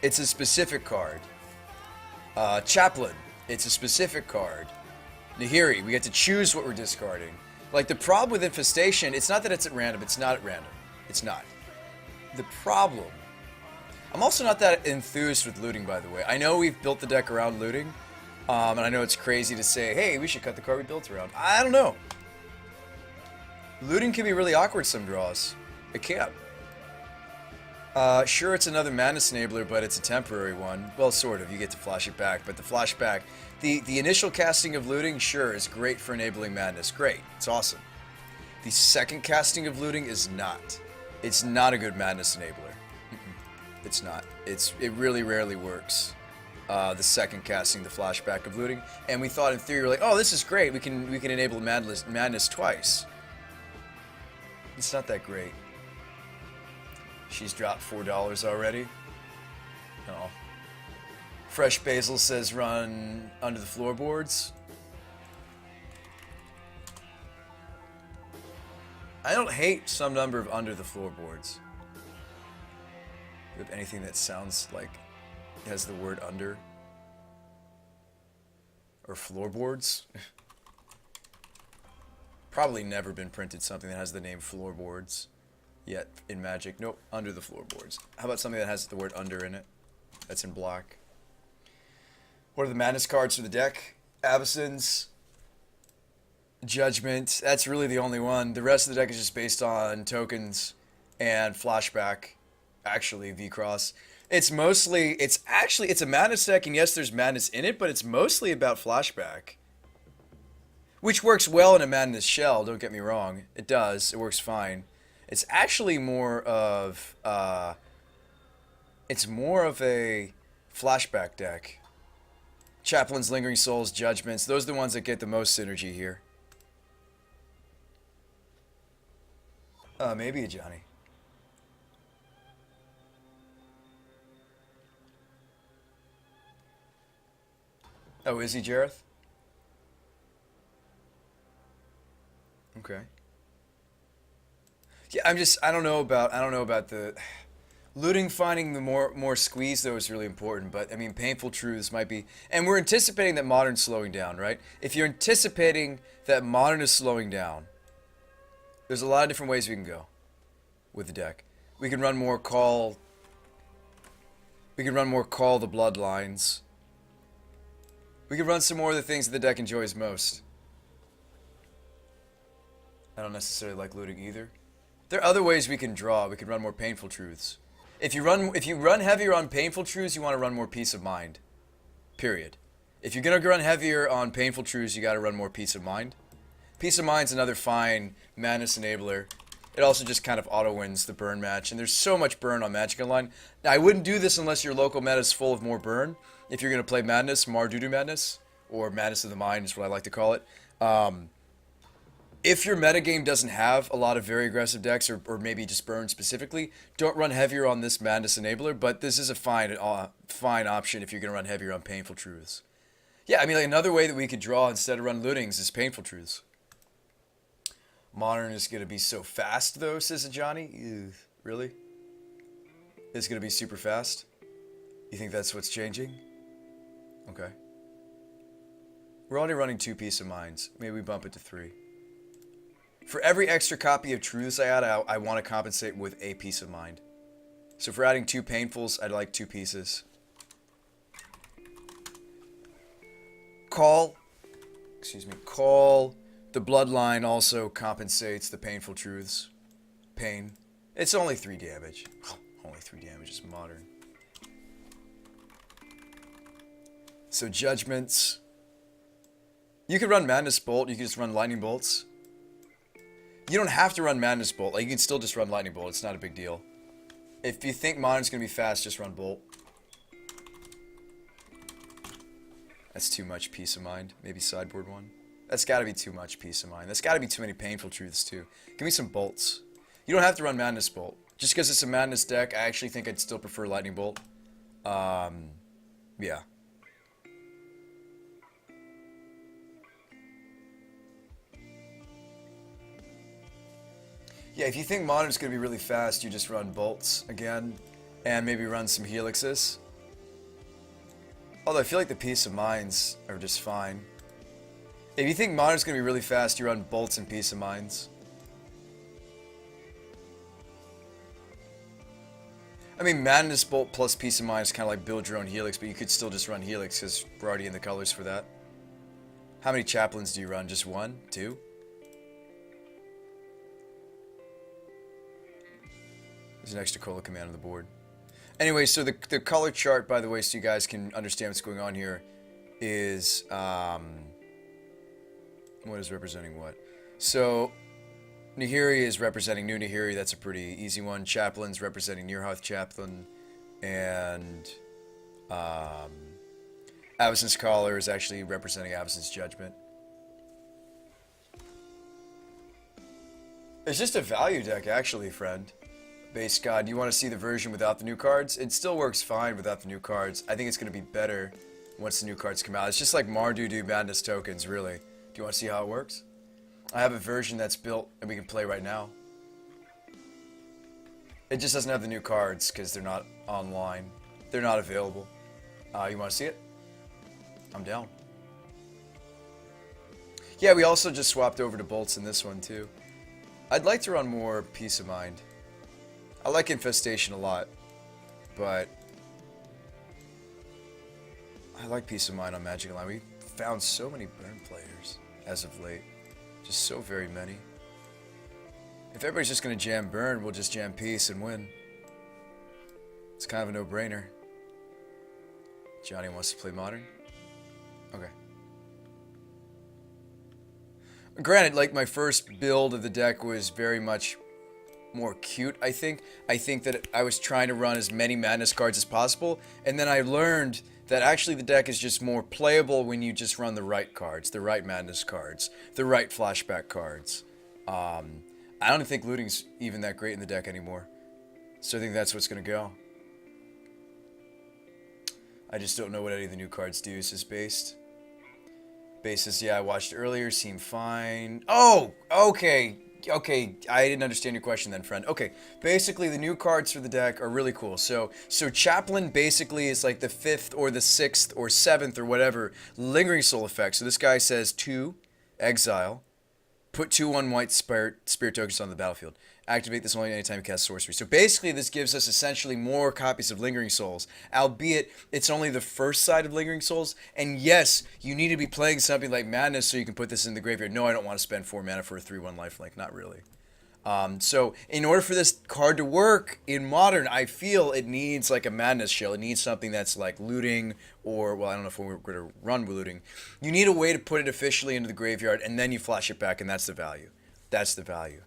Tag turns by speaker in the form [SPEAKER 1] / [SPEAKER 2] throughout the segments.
[SPEAKER 1] It's a specific card. Chaplain, it's a specific card. Nahiri, we get to choose what we're discarding. Like, the problem with Infestation, it's not that it's at random. It's not at random. It's not. The problem... I'm also not that enthused with looting, by the way. I know we've built the deck around looting, and I know it's crazy to say, hey, we should cut the card we built around. I don't know. Looting can be really awkward some draws. It can. Sure, it's another Madness Enabler, but it's a temporary one. Well, sort of. You get to flash it back, but the flashback... The initial casting of looting, sure, is great for enabling madness. Great. It's awesome. The second casting of looting is not. It's not a good madness enabler. It's not. It really rarely works. The second casting, the flashback of looting. And we thought in theory, we're like, oh, this is great. We can enable madness twice. It's not that great. She's dropped $4 already. Oh. Fresh Basil says run under the floorboards. I don't hate some number of under the floorboards. You have anything that sounds like it has the word under? Or floorboards? Probably never been printed something that has the name floorboards yet in Magic. Nope, under the floorboards. How about something that has the word under in it? That's in black. What are the madness cards for the deck? Abyssins, Judgment. That's really the only one. The rest of the deck is just based on tokens and flashback. Actually, V-Cross. It's a madness deck, and yes, there's madness in it, but it's mostly about flashback. Which works well in a madness shell, don't get me wrong. It does. It works fine. It's actually more of a flashback deck. Chaplain's Lingering Souls, Judgments, those are the ones that get the most synergy here. Maybe a Johnny. Oh, is he Jareth? Okay. Yeah, I don't know about the looting. Finding the more squeeze though is really important, but I mean, Painful Truths might be, and we're anticipating that Modern's slowing down, right? If you're anticipating that Modern is slowing down, there's a lot of different ways we can go with the deck. We can run more Call. We can run more Call the Bloodlines. We can run some more of the things that the deck enjoys most. I don't necessarily like looting either. There are other ways we can draw. We can run more Painful Truths. If you run heavier on Painful Truths, you want to run more Peace of Mind. Period. If you're gonna run heavier on Painful Truths, you got to run more Peace of Mind. Peace of Mind's another fine madness enabler. It also just kind of auto wins the burn match, and there's so much burn on Magic Online. Now, I wouldn't do this unless your local meta is full of more burn. If you're gonna play Madness, Mardudu Madness, or Madness of the Mind is what I like to call it. If your metagame doesn't have a lot of very aggressive decks, or maybe just burn specifically, don't run heavier on this Madness Enabler, but this is a fine option if you're going to run heavier on Painful Truths. Yeah, I mean, like, another way that we could draw instead of run lootings is Painful Truths. Modern is going to be so fast, though, says Johnny. Ew, really? It's going to be super fast? You think that's what's changing? Okay. We're only running 2 Peace of Minds. Maybe we bump it to 3. For every extra copy of Truths I add, I want to compensate with a Peace of Mind. So if we're adding 2 Painfuls, I'd like 2 pieces. Call the Bloodline also compensates the Painful Truths. Pain. It's only 3 damage. Oh, only 3 damage is Modern. So Judgments. You could run Madness Bolt. You could just run Lightning Bolts. You don't have to run Madness Bolt. Like, you can still just run Lightning Bolt. It's not a big deal. If you think Modern's going to be fast, just run Bolt. That's too much Peace of Mind. Maybe sideboard one. That's got to be too much Peace of Mind. That's got to be too many Painful Truths, too. Give me some Bolts. You don't have to run Madness Bolt. Just because it's a Madness deck, I actually think I'd still prefer Lightning Bolt. Yeah. Yeah, if you think Modern's going to be really fast, you just run Bolts again, and maybe run some Helixes. Although I feel like the Peace of Minds are just fine. If you think Modern's going to be really fast, you run Bolts and Peace of Minds. I mean, Madness Bolt plus Peace of Mind is kind of like build your own Helix, but you could still just run Helix because we're already in the colors for that. How many Chaplains do you run? Just one? Two? There's an extra cola command on the board. Anyway, so the color chart, by the way, so you guys can understand what's going on here, is what is representing what? So Nahiri is representing New Nahiri. That's a pretty easy one. Chaplain's representing Nearhearth Chaplain, and Avacyn's Caller is actually representing Avacyn's Judgment. It's just a value deck, actually, friend. Base God, you want to see the version without the new cards? It still works fine without the new cards. I think it's going to be better once the new cards come out. It's just like Mardu Madness tokens, really. Do you want to see how it works? I have a version that's built and we can play right now. It just doesn't have the new cards because they're not online. They're not available. You want to see it? I'm down. Yeah, we also just swapped over to Bolts in this one too. I'd like to run more Peace of Mind. I like Infestation a lot, but I like Peace of Mind on Magic Online. We found so many Burn players as of late. Just so very many. If everybody's just going to jam Burn, we'll just jam Peace and win. It's kind of a no-brainer. Johnny wants to play Modern? Okay. Granted, like, my first build of the deck was very much more cute, I think. I think that I was trying to run as many Madness cards as possible, and then I learned that actually the deck is just more playable when you just run the right cards, the right Madness cards, the right flashback cards. I don't think looting's even that great in the deck anymore. So I think that's what's going to go. I just don't know what any of the new cards do. Is based. Bases, yeah, I watched earlier, seemed fine. Oh, okay. Okay, I didn't understand your question then, friend. Okay, basically the new cards for the deck are really cool. So Chaplain basically is like the 5th or the 6th or 7th or whatever Lingering Soul effect. So this guy says 2, exile, put 2 1 white spirit tokens on the battlefield. Activate this only anytime you cast sorcery. So basically this gives us essentially more copies of Lingering Souls, albeit it's only the first side of Lingering Souls. And yes, you need to be playing something like Madness so you can put this in the graveyard. No, I don't want to spend 4 mana for a 3/1 lifelink. Not really. So in order for this card to work in Modern, I feel it needs like a Madness shell. It needs something that's like looting, or, well, I don't know if we're going to run with looting. You need a way to put it officially into the graveyard, and then you flash it back, and that's the value. That's the value.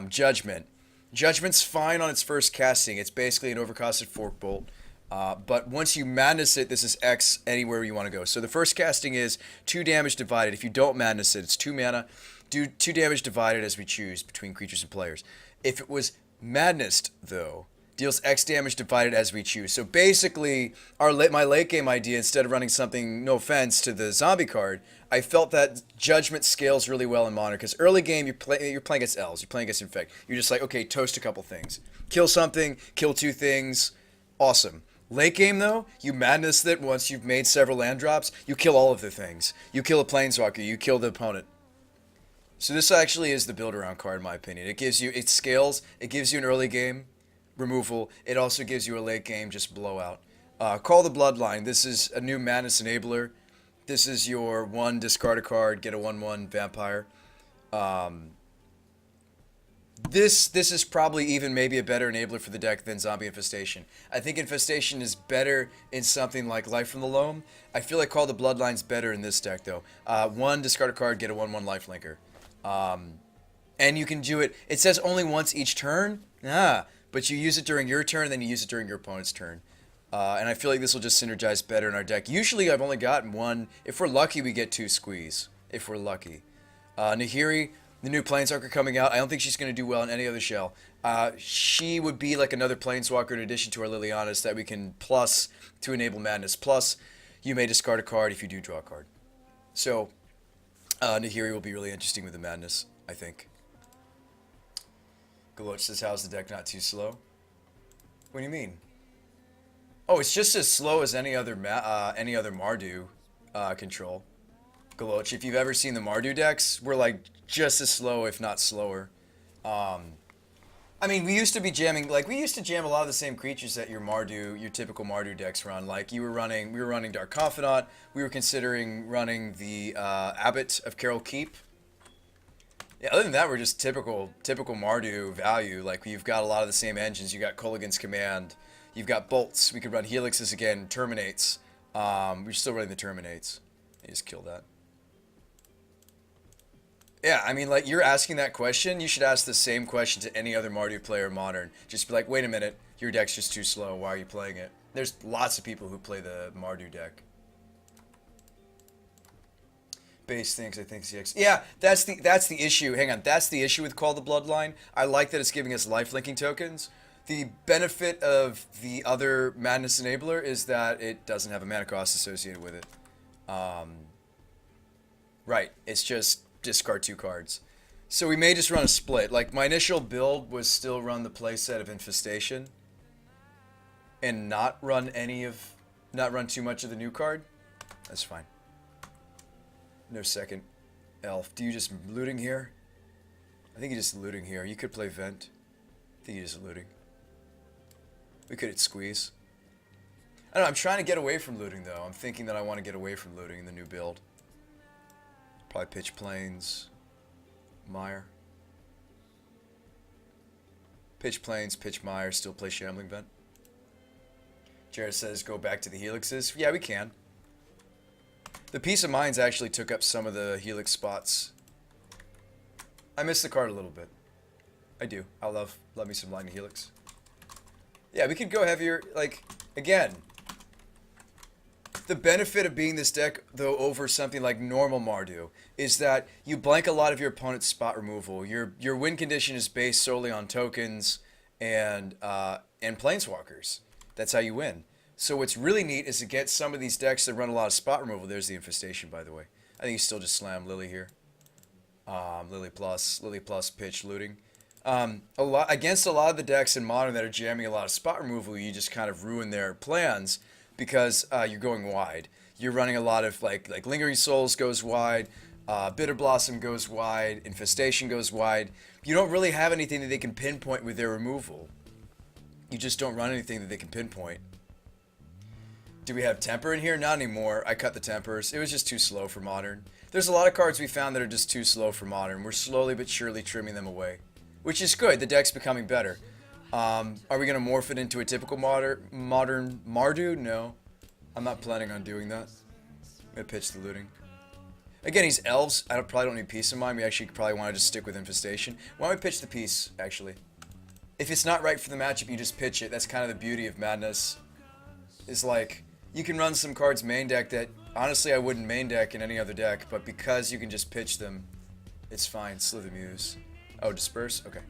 [SPEAKER 1] Judgment. Judgment's fine on its first casting. It's basically an overcosted Fork Bolt. But once you Madness it, this is X anywhere you want to go. So the first casting is 2 damage divided. If you don't Madness it, it's 2 mana. Do 2 damage divided as we choose between creatures and players. If it was Madnessed, though, deals X damage divided as we choose. So basically, my late game idea, instead of running something, no offense to the zombie card, I felt that Judgment scales really well in Modern, because early game you're playing against Elves, you're playing against Infect. You're just like, okay, toast a couple things, kill something, kill 2 things, awesome. Late game though, you Madness that once you've made several land drops, you kill all of the things. You kill a Planeswalker, you kill the opponent. So this actually is the build around card in my opinion. It scales, it gives you an early game removal. It also gives you a late game just blowout. Call the Bloodline. This is a new Madness enabler. This is your 1 discard a card, get a 1/1 vampire. This is probably even maybe a better enabler for the deck than Zombie Infestation. I think Infestation is better in something like Life from the Loam. I feel like Call the Bloodline's better in this deck though. 1 discard a card, get a 1/1 lifelinker. And you can do it. It says only once each turn. But you use it during your turn, then you use it during your opponent's turn. And I feel like this will just synergize better in our deck. Usually I've only gotten 1. If we're lucky, we get 2 squeeze. If we're lucky. Nahiri, the new Planeswalker coming out. I don't think she's going to do well in any other shell. She would be like another Planeswalker in addition to our Lilianas that we can plus to enable Madness. Plus, you may discard a card if you do draw a card. So, Nahiri will be really interesting with the Madness, I think. Galoch says, how's the deck not too slow? What do you mean? Oh, it's just as slow as any other Mardu control. Galoch, if you've ever seen the Mardu decks, we're like just as slow, if not slower. I mean, we used to be jamming, like, we used to jam a lot of the same creatures that your typical Mardu decks run. Like, we were running Dark Confidant, we were considering running the Abbot of Carol Keep. Yeah, other than that, we're just typical Mardu value. Like, you've got a lot of the same engines. You got Kolaghan's Command, you've got Bolts, we could run Helixes again, Terminates. We're still running the Terminates. You just kill that. Yeah, I mean, like, you're asking that question, you should ask the same question to any other Mardu player in Modern. Just be like, wait a minute, your deck's just too slow, why are you playing it? There's lots of people who play the Mardu deck. Base thinks, I think CX. Yeah, that's the issue. Hang on, that's the issue with Call the Bloodline. I like that it's giving us life linking tokens. The benefit of the other Madness Enabler is that it doesn't have a mana cost associated with it. Right, it's just discard 2 cards. So we may just run a split. Like, my initial build was still run the playset of Infestation and not run too much of the new card. That's fine. No second elf. Do you just looting here? I think you're just looting here. You could play Vent. I think you're just looting. We could hit Squeeze. I don't know, I'm trying to get away from looting though. I'm thinking that I want to get away from looting in the new build. Probably pitch Plains. Mire. Pitch Plains, pitch Mire, still play Shambling Vent. Jared says go back to the Helixes. Yeah, we can. The Peace of Minds actually took up some of the Helix spots. I miss the card a little bit. I do. I love me some Lightning Helix. Yeah, we could go heavier. Like, again, the benefit of being this deck, though, over something like normal Mardu, is that you blank a lot of your opponent's spot removal. Your win condition is based solely on tokens and Planeswalkers. That's how you win. So what's really neat is to get some of these decks that run a lot of spot removal. There's the Infestation, by the way. I think you still just slam Lily here. Lily plus pitch looting. Against a lot of the decks in Modern that are jamming a lot of spot removal, you just kind of ruin their plans because you're going wide. You're running a lot of like Lingering Souls goes wide, Bitter Blossom goes wide, Infestation goes wide. You don't really have anything that they can pinpoint with their removal. You just don't run anything that they can pinpoint. Do we have Temper in here? Not anymore. I cut the Tempers. It was just too slow for Modern. There's a lot of cards we found that are just too slow for Modern. We're slowly but surely trimming them away, which is good. The deck's becoming better. Are we going to morph it into a typical modern Mardu? No. I'm not planning on doing that. I'm going to pitch the looting. Again, he's elves. Probably don't need Peace of Mind. We actually probably want to just stick with Infestation. Why don't we pitch the Peace, actually? If it's not right for the matchup, you just pitch it. That's kind of the beauty of Madness. Is like, you can run some cards main deck that, honestly, I wouldn't main deck in any other deck, but because you can just pitch them, it's fine. Slither Muse. Oh, Disperse? Okay.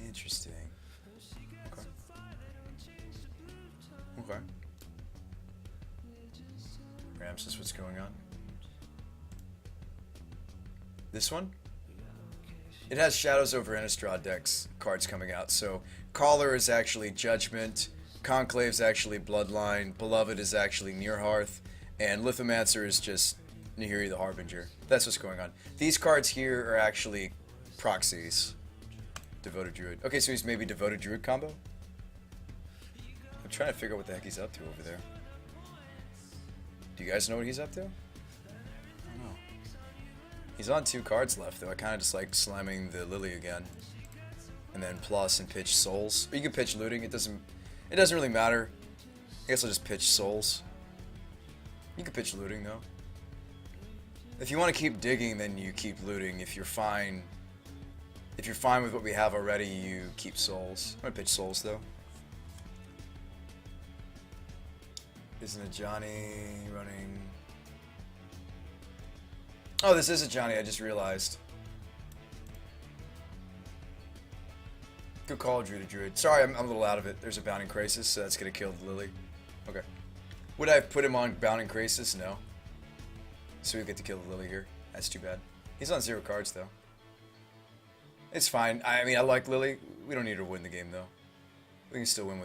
[SPEAKER 1] Interesting. Okay. Okay. Ramses, what's going on? This one? It has Shadows over Innistrad decks cards coming out, so Caller is actually Judgment, Conclave is actually Bloodline, Beloved is actually Nearhearth, and Lithomancer is just Nahiri the Harbinger. That's what's going on. These cards here are actually proxies. Devoted Druid. Okay, so he's maybe Devoted Druid combo? I'm trying to figure out what the heck he's up to over there. Do you guys know what he's up to? I don't know. He's on 2 cards left, though. I kind of just like slamming the Lily again. And then plus and pitch Souls. Or you can pitch Looting. It doesn't really matter. I guess I'll just pitch Souls. You can pitch Looting, though. If you want to keep digging, then you keep looting. If you're fine with what we have already, you keep Souls. I'm gonna pitch Souls though. Isn't it Johnny running? Oh, this is a Johnny, I just realized. Good call, Druid. Sorry, I'm a little out of it. There's a Bounding Crisis, so that's gonna kill the Lily. Okay. Would I have put him on Bounding Crisis? No. So we get to kill the Lily here. That's too bad. He's on 0 cards, though. It's fine. I mean, I like Lily. We don't need to win the game, though. We can still win with